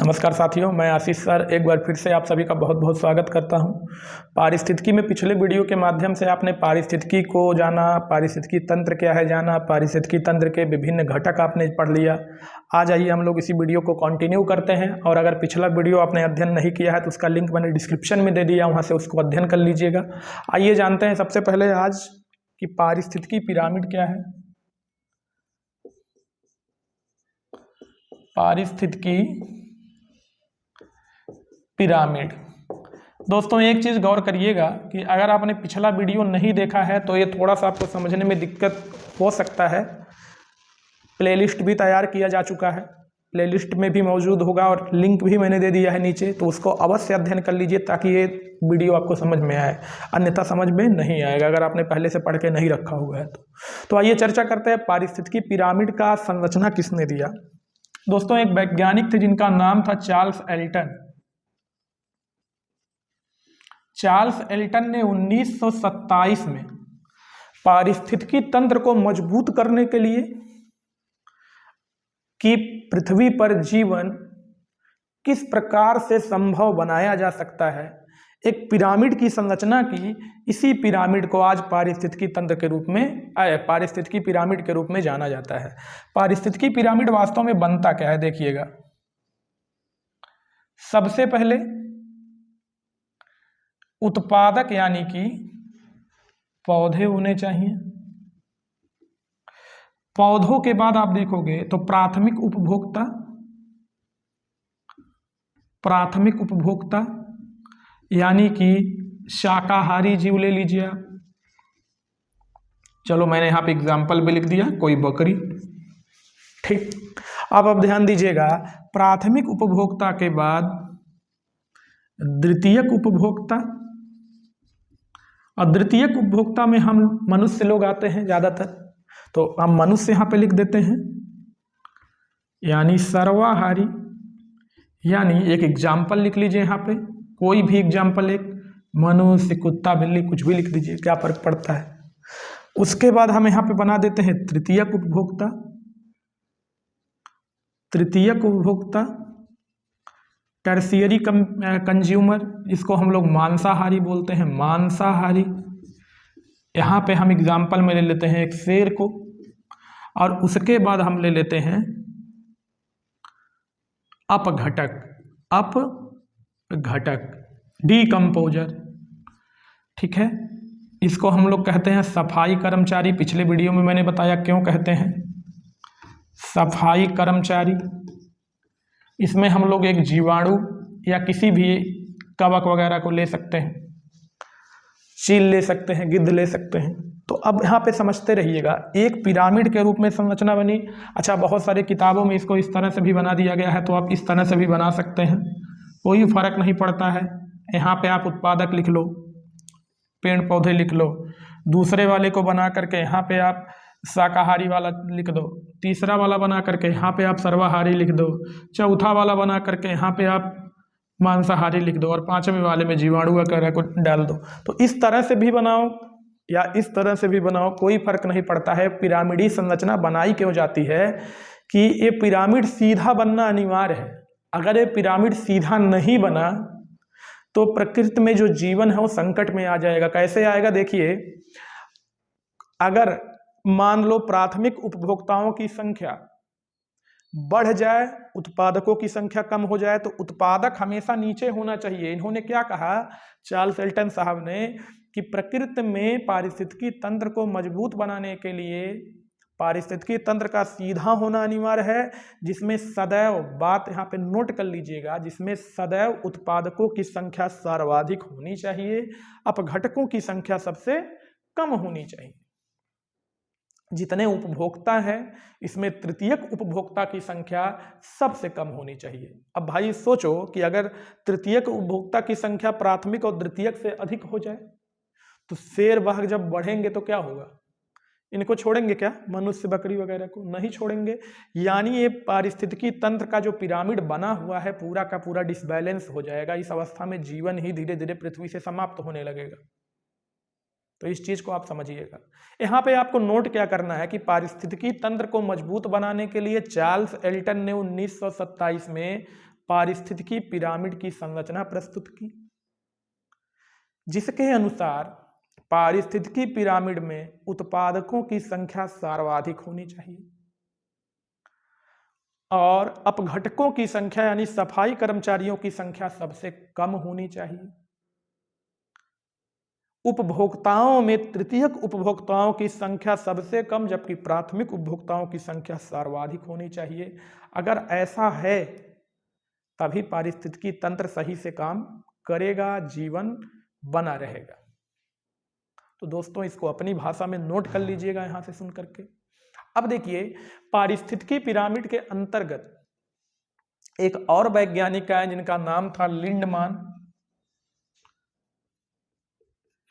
नमस्कार साथियों, मैं आशीष सर एक बार फिर से आप सभी का बहुत बहुत स्वागत करता हूं। पारिस्थितिकी में पिछले वीडियो के माध्यम से आपने पारिस्थितिकी को जाना, पारिस्थितिकी तंत्र क्या है जाना, पारिस्थितिकी तंत्र के विभिन्न घटक आपने पढ़ लिया। आज आइए हम लोग इसी वीडियो को कंटिन्यू करते हैं। और अगर पिछला वीडियो आपने अध्ययन नहीं किया है तो उसका लिंक मैंने डिस्क्रिप्शन में दे दिया, वहाँ से उसको अध्ययन कर लीजिएगा। आइए जानते हैं सबसे पहले आज कि पारिस्थितिकी पिरामिड क्या है। पारिस्थितिकी पिरामिड। दोस्तों एक चीज़ गौर करिएगा कि अगर आपने पिछला वीडियो नहीं देखा है तो ये थोड़ा सा आपको समझने में दिक्कत हो सकता है। प्लेलिस्ट भी तैयार किया जा चुका है, प्लेलिस्ट में भी मौजूद होगा और लिंक भी मैंने दे दिया है नीचे, तो उसको अवश्य अध्ययन कर लीजिए ताकि ये वीडियो आपको समझ में आए, अन्यथा समझ में नहीं आएगा अगर आपने पहले से पढ़ के नहीं रखा हुआ है तो आइए चर्चा करते हैं पारिस्थितिकी पिरामिड का संरचना किसने दिया। दोस्तों एक वैज्ञानिक थे जिनका नाम था चार्ल्स एल्टन। चार्ल्स एल्टन ने 1927 में पारिस्थितिकी तंत्र को मजबूत करने के लिए कि पृथ्वी पर जीवन किस प्रकार से संभव बनाया जा सकता है, एक पिरामिड की संरचना की। इसी पिरामिड को आज पारिस्थितिकी तंत्र के रूप में पारिस्थितिकी पिरामिड के रूप में जाना जाता है। पारिस्थितिकी पिरामिड वास्तव में बनता क्या है देखिएगा। सबसे पहले उत्पादक यानी कि पौधे होने चाहिए। पौधों के बाद आप देखोगे तो प्राथमिक उपभोक्ता यानी कि शाकाहारी जीव ले लीजिए आप। चलो मैंने यहाँ पे एग्जाम्पल भी लिख दिया, कोई बकरी, ठीक। अब ध्यान दीजिएगा, प्राथमिक उपभोक्ता के बाद द्वितीयक उपभोक्ता, और द्वितीयक उपभोक्ता में हम मनुष्य लोग आते हैं ज़्यादातर, तो हम मनुष्य यहाँ पे लिख देते हैं, यानी सर्वाहारी। यानी एक एग्जाम्पल लिख लीजिए यहाँ पे, कोई भी एग्जाम्पल, एक मनुष्य, कुत्ता, बिल्ली, कुछ भी लिख दीजिए, क्या फर्क पड़ता है। उसके बाद हम यहाँ पे बना देते हैं तृतीयक उपभोक्ता। तृतीयक उपभोक्ता टर्शियरी कंज्यूमर, जिसको हम लोग मांसाहारी बोलते हैं, मांसाहारी। यहाँ पे हम एग्जाम्पल में ले लेते हैं एक शेर को, और उसके बाद हम ले लेते हैं अपघटक, डीकम्पोजर, ठीक है। इसको हम लोग कहते हैं सफाई कर्मचारी। पिछले वीडियो में मैंने बताया क्यों कहते हैं सफाई कर्मचारी। इसमें हम लोग एक जीवाणु या किसी भी कवक वगैरह को ले सकते हैं, चील ले सकते हैं, गिद्ध ले सकते हैं। तो अब यहाँ पे समझते रहिएगा, एक पिरामिड के रूप में संरचना बनी। अच्छा, बहुत सारे किताबों में इसको इस तरह से भी बना दिया गया है, तो आप इस तरह से भी बना सकते हैं, कोई फर्क नहीं पड़ता है। यहाँ पे आप उत्पादक लिख लो, पेड़ पौधे लिख लो, दूसरे वाले को बना करके यहाँ पे आप शाकाहारी वाला लिख दो, तीसरा वाला बना करके यहाँ पे आप सर्वाहारी लिख दो, चौथा वाला बना करके यहाँ पे आप मांसाहारी लिख दो, और पांचवें वाले में जीवाणु वगैरह को डाल दो। तो इस तरह से भी बनाओ या इस तरह से भी बनाओ, कोई फर्क नहीं पड़ता है। पिरामिडी संरचना बनाई क्यों जाती है कि ये पिरामिड सीधा बनना अनिवार्य है। अगर ये पिरामिड सीधा नहीं बना तो प्रकृति में जो जीवन है वो संकट में आ जाएगा। कैसे आएगा देखिए, अगर मान लो प्राथमिक उपभोक्ताओं की संख्या बढ़ जाए, उत्पादकों की संख्या कम हो जाए, तो उत्पादक हमेशा नीचे होना चाहिए। इन्होंने क्या कहा, चार्ल्स एल्टन साहब ने, कि प्रकृति में पारिस्थितिकी तंत्र को मजबूत बनाने के लिए पारिस्थितिकी तंत्र का सीधा होना अनिवार्य है, जिसमें सदैव, बात यहाँ पे नोट कर लीजिएगा, जिसमें सदैव उत्पादकों की संख्या सर्वाधिक होनी चाहिए, अपघटकों की संख्या सबसे कम होनी चाहिए। जितने उपभोक्ता हैं इसमें तृतीयक उपभोक्ता की संख्या सबसे कम होनी चाहिए। अब भाई सोचो कि अगर तृतीयक उपभोक्ता की संख्या प्राथमिक और द्वितीयक से अधिक हो जाए तो शेर बाघ जब बढ़ेंगे तो क्या होगा, इनको छोड़ेंगे क्या, मनुष्य बकरी वगैरह को नहीं छोड़ेंगे। यानी ये पारिस्थितिकी तंत्र का जो पिरामिड बना हुआ है पूरा का पूरा डिसबैलेंस हो जाएगा। इस अवस्था में जीवन ही धीरे धीरे पृथ्वी से समाप्त होने लगेगा। तो इस चीज को आप समझिएगा। यहाँ पे आपको नोट क्या करना है कि पारिस्थितिकी तंत्र को मजबूत बनाने के लिए चार्ल्स एल्टन ने 1927 में पारिस्थितिकी पिरामिड की संरचना प्रस्तुत की, जिसके अनुसार पारिस्थितिकी पिरामिड में उत्पादकों की संख्या सर्वाधिक होनी चाहिए और अपघटकों की संख्या यानी सफाई कर्मचारियों की संख्या सबसे कम होनी चाहिए। उपभोक्ताओं में तृतीयक उपभोक्ताओं की संख्या सबसे कम जबकि प्राथमिक उपभोक्ताओं की संख्या सर्वाधिक होनी चाहिए। अगर ऐसा है तभी पारिस्थितिकी तंत्र सही से काम करेगा, जीवन बना रहेगा। तो दोस्तों इसको अपनी भाषा में नोट कर लीजिएगा यहां से सुन करके। अब देखिए पारिस्थितिकी पिरामिड के अंतर्गत एक और वैज्ञानिक है जिनका नाम था लिंडमान।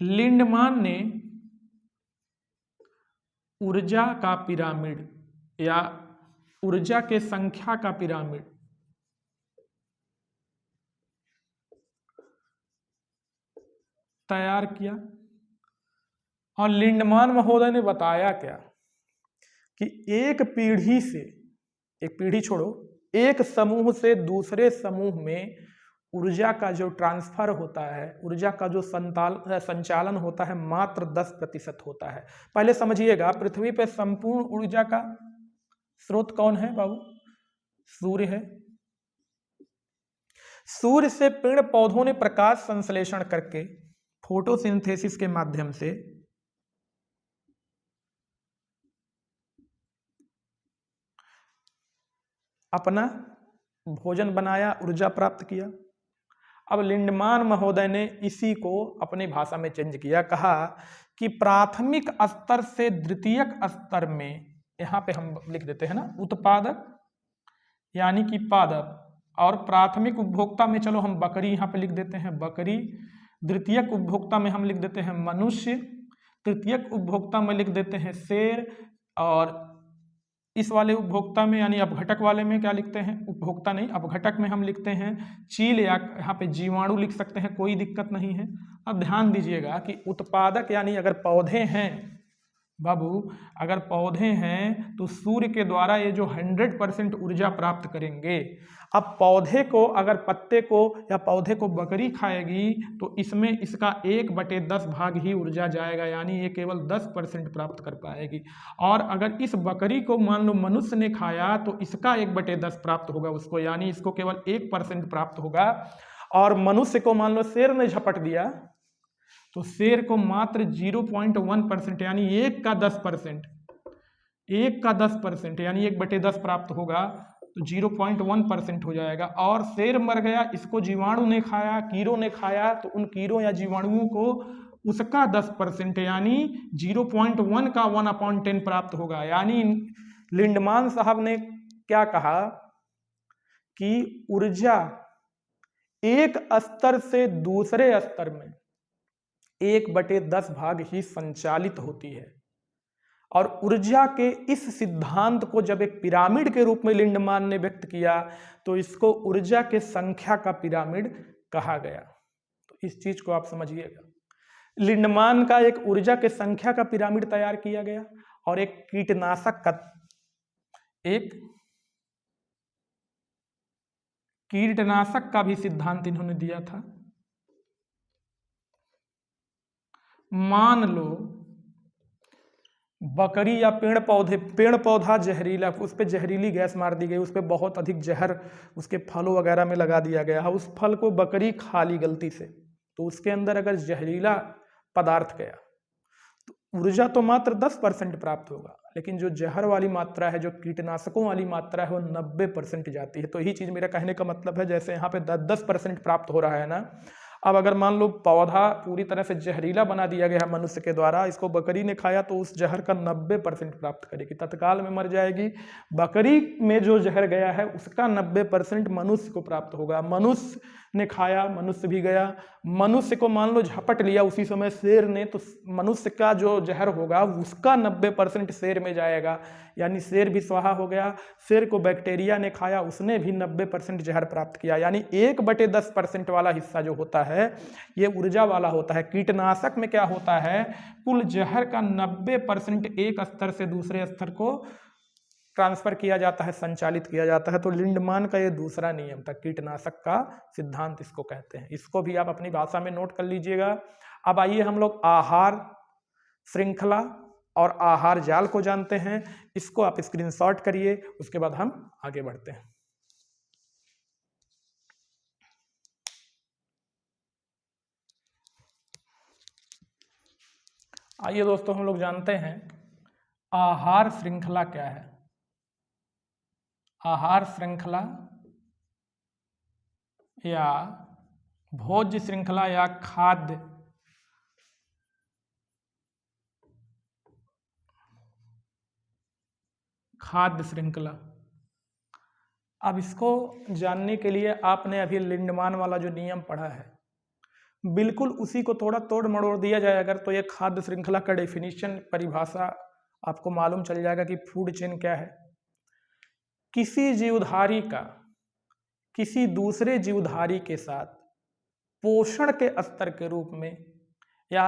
लिंडमान ने ऊर्जा का पिरामिड या ऊर्जा के संख्या का पिरामिड तैयार किया और लिंडमान महोदय ने बताया क्या कि एक पीढ़ी छोड़ो, एक समूह से दूसरे समूह में ऊर्जा का जो ट्रांसफर होता है, ऊर्जा का जो संचालन होता है मात्र 10% होता है। पहले समझिएगा, पृथ्वी पर संपूर्ण ऊर्जा का स्रोत कौन है बाबू? सूर्य है। सूर्य से पेड़ पौधों ने प्रकाश संश्लेषण करके फोटोसिंथेसिस के माध्यम से अपना भोजन बनाया, ऊर्जा प्राप्त किया। अब लिंडमान महोदय ने इसी को अपनी भाषा में चेंज किया, कहा कि प्राथमिक स्तर से द्वितीयक स्तर में, यहां पे हम लिख देते हैं ना उत्पादक यानी कि पादप, और प्राथमिक उपभोक्ता में चलो हम बकरी यहां पे लिख देते हैं बकरी, द्वितीयक उपभोक्ता में हम लिख देते हैं मनुष्य, तृतीयक उपभोक्ता में लिख देते हैं शेर, और इस वाले उपभोक्ता में यानी अपघटक वाले में क्या लिखते हैं? उपभोक्ता नहीं, अपघटक में हम लिखते हैं चील या यहाँ पे जीवाणु लिख सकते हैं, कोई दिक्कत नहीं है। अब ध्यान दीजिएगा कि उत्पादक यानी अगर पौधे हैं बाबू, अगर पौधे हैं तो सूर्य के द्वारा ये जो 100% ऊर्जा प्राप्त करेंगे। अब पौधे को, अगर पत्ते को या पौधे को बकरी खाएगी तो इसमें इसका 1/10 भाग ही ऊर्जा जाएगा, यानी ये केवल 10% प्राप्त कर पाएगी। और अगर इस बकरी को मान लो मनुष्य ने खाया तो इसका 1/10 प्राप्त होगा उसको, यानी इसको केवल 1% प्राप्त होगा। और मनुष्य को मान लो शेर ने झपट दिया तो शेर को मात्र 0.1% यानी 1 का 10% यानी 1/10 प्राप्त होगा, तो 0.1% हो जाएगा। और शेर मर गया, इसको जीवाणु ने खाया, कीड़ों ने खाया, तो उन कीड़ों या जीवाणुओं को उसका 10% यानी 0.1 का 1/10 प्राप्त होगा। यानी लिंडमान साहब ने क्या कहा कि ऊर्जा एक स्तर से दूसरे स्तर में 1/10 भाग ही संचालित होती है। और ऊर्जा के इस सिद्धांत को जब एक पिरामिड के रूप में लिंडमान ने व्यक्त किया तो इसको ऊर्जा के संख्या का पिरामिड कहा गया। तो इस चीज को आप समझिएगा, लिंडमान का एक ऊर्जा के संख्या का पिरामिड तैयार किया गया और एक कीटनाशक का भी सिद्धांत इन्होंने दिया था। मान लो बकरी या पेड़ पौधा जहरीला, उस पर जहरीली गैस मार दी गई, उस पर बहुत अधिक जहर उसके फलों वगैरह में लगा दिया गया है, उस फल को बकरी खा ली गलती से, तो उसके अंदर अगर जहरीला पदार्थ गया तो ऊर्जा तो मात्र 10% प्राप्त होगा, लेकिन जो जहर वाली मात्रा है, जो कीटनाशकों वाली मात्रा है, वो 90% जाती है। तो यही चीज़ मेरा कहने का मतलब है, जैसे यहाँ पे 10% प्राप्त हो रहा है ना, अब अगर मान लो पौधा पूरी तरह से जहरीला बना दिया गया है मनुष्य के द्वारा, इसको बकरी ने खाया तो उस जहर का 90% प्राप्त करेगी, तत्काल में मर जाएगी। बकरी में जो जहर गया है उसका 90% मनुष्य को प्राप्त होगा। मनुष्य ने खाया, मनुष्य भी गया, मनुष्य को मान लो झपट लिया उसी समय शेर ने, तो मनुष्य का जो जहर होगा उसका 90% शेर में जाएगा, यानी शेर भी स्वाहा हो गया। शेर को बैक्टीरिया ने खाया, उसने भी 90% जहर प्राप्त किया, यानी 1/10% वाला हिस्सा जो होता है ये ऊर्जा वाला होता है। कीटनाशक में क्या होता है, कुल जहर का 90% एक स्तर से दूसरे स्तर को ट्रांसफर किया जाता है, संचालित किया जाता है। तो लिंडमान का ये दूसरा नियम था, कीटनाशक का सिद्धांत इसको कहते हैं। इसको भी आप अपनी भाषा में नोट कर लीजिएगा। अब आइए हम लोग आहार श्रृंखला और आहार जाल को जानते हैं। इसको आप स्क्रीनशॉट करिए, उसके बाद हम आगे बढ़ते हैं। आइए दोस्तों, हम लोग जानते हैं आहार श्रृंखला क्या है। आहार श्रृंखला या भोज्य श्रृंखला या खाद्य श्रृंखला। अब इसको जानने के लिए आपने अभी लिंडमान वाला जो नियम पढ़ा है, बिल्कुल उसी को थोड़ा तोड़ मड़ोड़ दिया जाए अगर, तो ये खाद्य श्रृंखला का डेफिनेशन, परिभाषा आपको मालूम चल जाएगा कि फूड चेन क्या है। किसी जीवधारी का किसी दूसरे जीवधारी के साथ पोषण के स्तर के रूप में या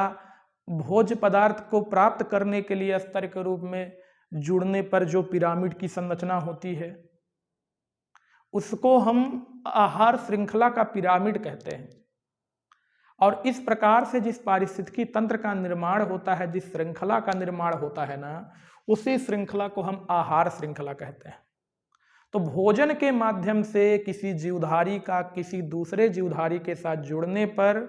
भोज्य पदार्थ को प्राप्त करने के लिए स्तर के रूप में जुड़ने पर जो पिरामिड की संरचना होती है, उसको हम आहार श्रृंखला का पिरामिड कहते हैं। और इस प्रकार से जिस पारिस्थितिकी तंत्र का निर्माण होता है, जिस श्रृंखला का निर्माण होता है ना, उसी श्रृंखला को हम आहार श्रृंखला कहते हैं। तो भोजन के माध्यम से किसी जीवधारी का किसी दूसरे जीवधारी के साथ जुड़ने पर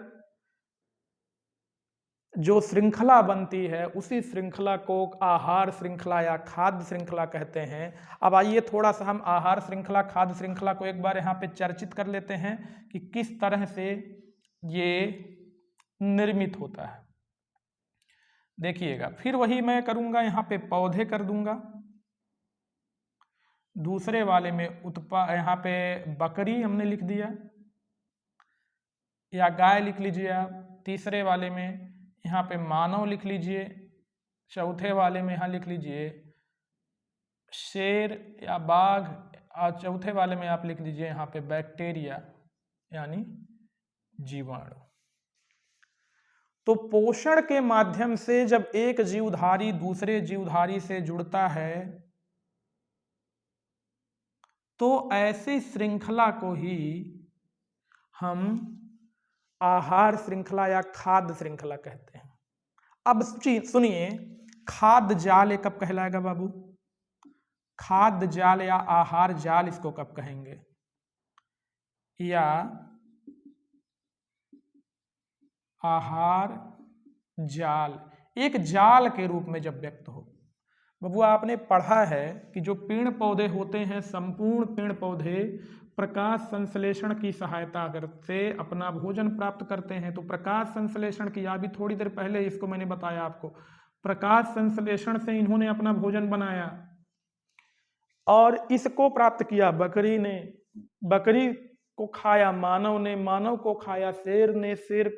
जो श्रृंखला बनती है, उसी श्रृंखला को आहार श्रृंखला या खाद्य श्रृंखला कहते हैं। अब आइए थोड़ा सा हम आहार श्रृंखला खाद्य श्रृंखला को एक बार यहाँ पे चर्चित कर लेते हैं कि किस तरह से ये निर्मित होता है। देखिएगा, फिर वही मैं करूँगा, यहाँ पे पौधे कर दूंगा, दूसरे वाले में यहाँ पे बकरी हमने लिख दिया या गाय लिख लीजिए आप, तीसरे वाले में यहाँ पे मानव लिख लीजिए, चौथे वाले में यहाँ लिख लीजिए शेर या बाघ, और चौथे वाले में आप लिख लीजिए यहाँ पे बैक्टीरिया यानी जीवाणु। तो पोषण के माध्यम से जब एक जीवधारी दूसरे जीवधारी से जुड़ता है, तो ऐसी श्रृंखला को ही हम आहार श्रृंखला या खाद्य श्रृंखला कहते हैं। अब सुनिए, खाद्य जाल कब कहलाएगा बाबू? खाद्य जाल या आहार जाल इसको कब कहेंगे? या आहार जाल एक जाल के रूप में जब व्यक्त हो। बाबू आपने पढ़ा है कि जो पेड़ पौधे होते हैं, संपूर्ण पेड़ पौधे प्रकाश संश्लेषण की सहायता से अपना भोजन प्राप्त करते हैं। तो प्रकाश संश्लेषण की, अभी थोड़ी देर पहले इसको मैंने बताया आपको, प्रकाश संश्लेषण से इन्होंने अपना भोजन बनाया और इसको प्राप्त किया। बकरी ने बकरी को खाया, मानव ने मानव को खाया, शेर ने शेर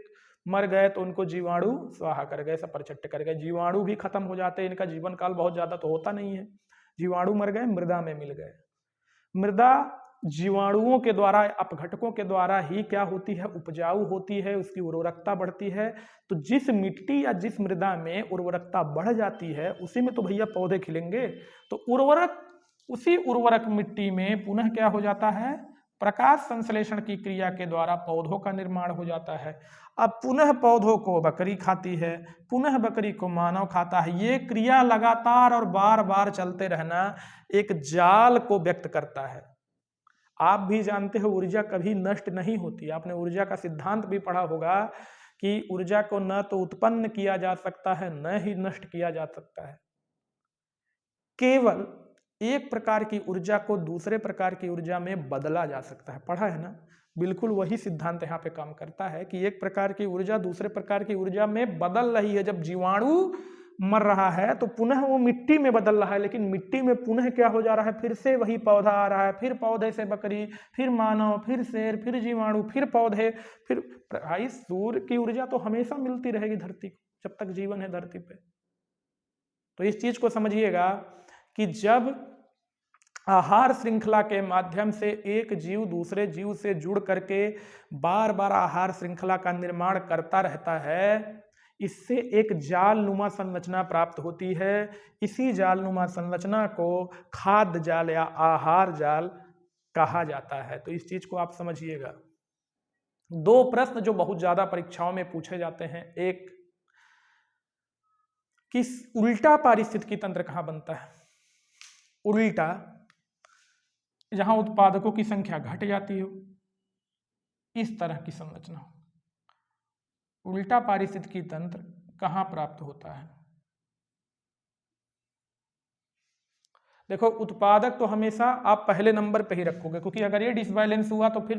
मर गए तो उनको जीवाणु स्वाहा कर गए, सपरचट्ट कर गए। जीवाणु भी खत्म हो जाते हैं, इनका जीवन काल बहुत ज्यादा तो होता नहीं है। जीवाणु मर गए, मृदा में मिल गए। मृदा जीवाणुओं के द्वारा, अपघटकों के द्वारा ही क्या होती है? उपजाऊ होती है, उसकी उर्वरकता बढ़ती है। तो जिस मिट्टी या जिस मृदा में उर्वरकता बढ़ जाती है, उसी में तो भैया पौधे खिलेंगे। तो उसी उर्वरक मिट्टी में पुनः क्या हो जाता है? प्रकाश संश्लेषण की क्रिया के द्वारा पौधों का निर्माण हो जाता है। अब पुनः पौधों को बकरी खाती है, पुनः बकरी को मानव खाता है। ये क्रिया लगातार और बार बार चलते रहना एक जाल को व्यक्त करता है। आप भी जानते हो ऊर्जा कभी नष्ट नहीं होती। आपने ऊर्जा का सिद्धांत भी पढ़ा होगा कि ऊर्जा को न तो उत्पन्न किया जा सकता है, न ही नष्ट किया जा सकता है। केवल एक प्रकार की ऊर्जा को दूसरे प्रकार की ऊर्जा में बदला जा सकता है। पढ़ा है ना? बिल्कुल वही सिद्धांत यहाँ पे काम करता है कि एक प्रकार की ऊर्जा दूसरे प्रकार की ऊर्जा में बदल रही है। जब जीवाणु मर रहा है तो पुनः वो मिट्टी में बदल रहा है, लेकिन मिट्टी में पुनः क्या हो जा रहा है? फिर से वही पौधा आ रहा है, फिर पौधे से बकरी, फिर मानव, फिर शेर, फिर जीवाणु, फिर पौधे, फिर भाई सूर्य की ऊर्जा तो हमेशा मिलती रहेगी धरती को, जब तक जीवन है धरती पे। तो इस चीज को समझिएगा कि जब आहार श्रृंखला के माध्यम से एक जीव दूसरे जीव से जुड़ करके बार बार आहार श्रृंखला का निर्माण करता रहता है, इससे एक जालनुमा संरचना प्राप्त होती है। इसी जालनुमा संरचना को खाद्य जाल या आहार जाल कहा जाता है। तो इस चीज को आप समझिएगा। दो प्रश्न जो बहुत ज्यादा परीक्षाओं में पूछे जाते हैं, एक कि उल्टा पारिस्थितिकी तंत्र कहां बनता है? उल्टा, जहां उत्पादकों की संख्या घट जाती हो, इस तरह की संरचना। उल्टा पारिस्थितिकी तंत्र कहां प्राप्त होता है? देखो, उत्पादक तो हमेशा आप पहले नंबर पे ही रखोगे, क्योंकि अगर ये डिसबैलेंस हुआ तो फिर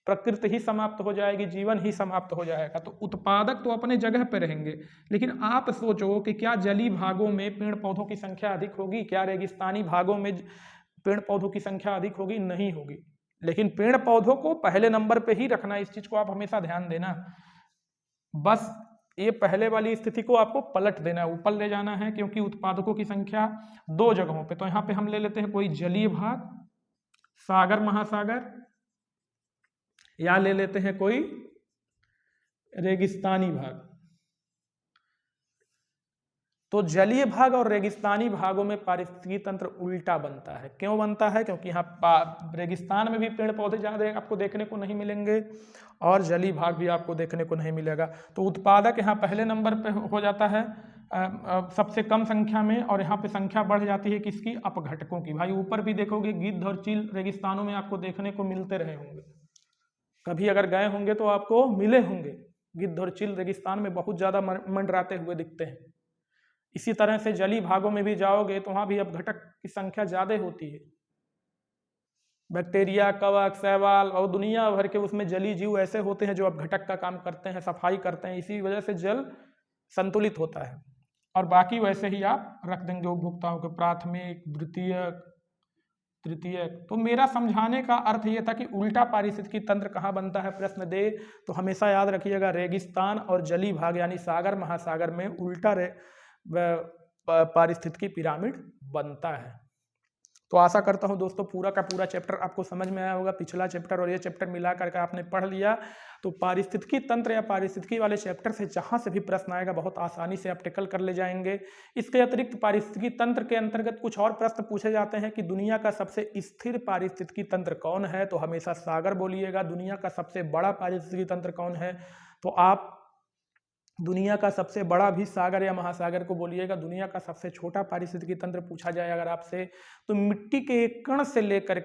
प्रकृति ही समाप्त हो जाएगी, जीवन ही समाप्त हो जाएगा। तो उत्पादक तो अपने जगह पे रहेंगे, लेकिन आप सोचो कि क्या जलीय भागों में पेड़ पौधों की संख्या अधिक होगी? क्या रेगिस्तानी भागों में पेड़ पौधों की संख्या अधिक होगी? नहीं होगी। लेकिन पेड़ पौधों को पहले नंबर पे ही रखना, इस चीज को आप हमेशा ध्यान देना। बस ये पहले वाली स्थिति को आपको पलट देना है, ऊपर ले जाना है, क्योंकि उत्पादकों की संख्या दो जगहों पे। तो यहाँ पे हम ले लेते हैं कोई जलीय भाग, सागर महासागर, या ले लेते हैं कोई रेगिस्तानी भाग। तो जलीय भाग और रेगिस्तानी भागों में पारिस्थितिकी तंत्र उल्टा बनता है। क्यों बनता है? क्योंकि यहाँ रेगिस्तान में भी पेड़ पौधे ज्यादा आपको देखने को नहीं मिलेंगे और जलीय भाग भी आपको देखने को नहीं मिलेगा। तो उत्पादक यहाँ पहले नंबर पे हो जाता है सबसे कम संख्या में, और यहाँ पे संख्या बढ़ जाती है किसकी? अपघटकों की। भाई ऊपर भी देखोगे गिद्ध और चील रेगिस्तानों में आपको देखने को मिलते रहे होंगे, कभी अगर गए होंगे तो आपको मिले होंगे। गिद्ध और चील रेगिस्तान में बहुत ज्यादा मंडराते हुए दिखते हैं। इसी तरह से जलीय भागों में भी जाओगे तो वहां भी अपघटक की संख्या ज्यादा होती है। बैक्टीरिया, कवक, शैवाल और दुनिया भर के उसमें जलीय जीव ऐसे होते हैं जो अपघटक का काम करते हैं, सफाई करते हैं। इसी वजह से जल संतुलित होता है। और बाकी वैसे ही आप रख देंगे उपभोक्ताओं के, प्राथमिक, द्वितीयक, तृतीयक। तो मेरा समझाने का अर्थ ये था कि उल्टा पारिस्थितिकी तंत्र कहाँ बनता है, प्रश्न दे तो हमेशा याद रखिएगा रेगिस्तान और जलीय भाग यानी सागर महासागर में उल्टा पारिस्थितिकी पिरामिड बनता है। तो आशा करता हूं दोस्तों पूरा का पूरा चैप्टर आपको समझ में आया होगा। पिछला चैप्टर और ये चैप्टर मिला करके आपने पढ़ लिया तो पारिस्थितिकी तंत्र या पारिस्थितिकी वाले चैप्टर से जहां से भी प्रश्न आएगा बहुत आसानी से आप टेकल कर ले जाएंगे। इसके अतिरिक्त पारिस्थितिकी तंत्र के अंतर्गत कुछ और प्रश्न पूछे जाते हैं कि दुनिया का सबसे स्थिर पारिस्थितिकी तंत्र कौन है, तो हमेशा सागर बोलिएगा। दुनिया का सबसे बड़ा पारिस्थितिकी तंत्र कौन है, तो आप दुनिया का सबसे बड़ा भी सागर या महासागर को बोलिएगा। दुनिया का सबसे छोटा पारिस्थितिकी तंत्र पूछा जाए अगर आपसे, तो मिट्टी के एक कण से लेकर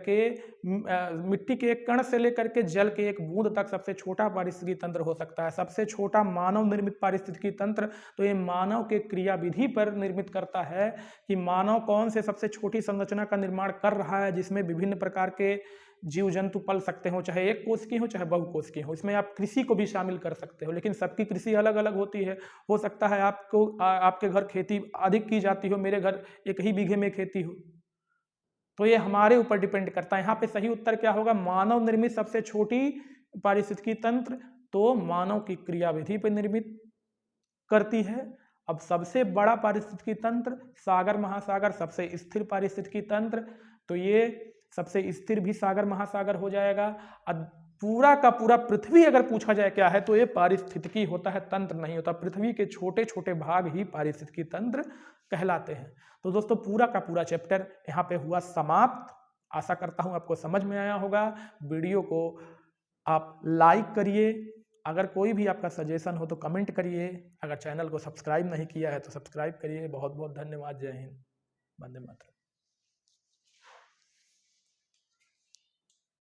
के जल के एक बूंद तक सबसे छोटा पारिस्थितिकी तंत्र हो सकता है। सबसे छोटा मानव निर्मित पारिस्थितिकी तंत्र, तो ये मानव के क्रियाविधि पर निर्मित करता है कि मानव कौन से सबसे छोटी संरचना का निर्माण कर रहा है जिसमें विभिन्न प्रकार के जीव जंतु पल सकते हो, चाहे एक कोष की हो चाहे बहुकोष की हो। इसमें आप कृषि को भी शामिल कर सकते हो, लेकिन सबकी कृषि अलग अलग होती है। हो सकता है आपके घर खेती अधिक की जाती हो, मेरे घर एक ही बीघे में खेती हो, तो ये हमारे ऊपर डिपेंड करता है। यहाँ पे सही उत्तर क्या होगा, मानव निर्मित सबसे छोटी पारिस्थितिकी तंत्र तो मानव की क्रियाविधि पर निर्मित करती है। अब सबसे बड़ा पारिस्थितिकी तंत्र सागर महासागर, सबसे स्थिर पारिस्थितिकी तंत्र, तो ये सबसे स्थिर भी सागर महासागर हो जाएगा। अब पूरा का पूरा पृथ्वी अगर पूछा जाए क्या है, तो ये पारिस्थितिकी होता है, तंत्र नहीं होता। पृथ्वी के छोटे छोटे भाग ही पारिस्थितिकी तंत्र कहलाते हैं। तो दोस्तों पूरा का पूरा चैप्टर यहाँ पे हुआ समाप्त। आशा करता हूँ आपको समझ में आया होगा। वीडियो को आप लाइक करिए, अगर कोई भी आपका सजेशन हो तो कमेंट करिए, अगर चैनल को सब्सक्राइब नहीं किया है तो सब्सक्राइब करिए। बहुत बहुत धन्यवाद। जय हिंद, वंदे मातरम।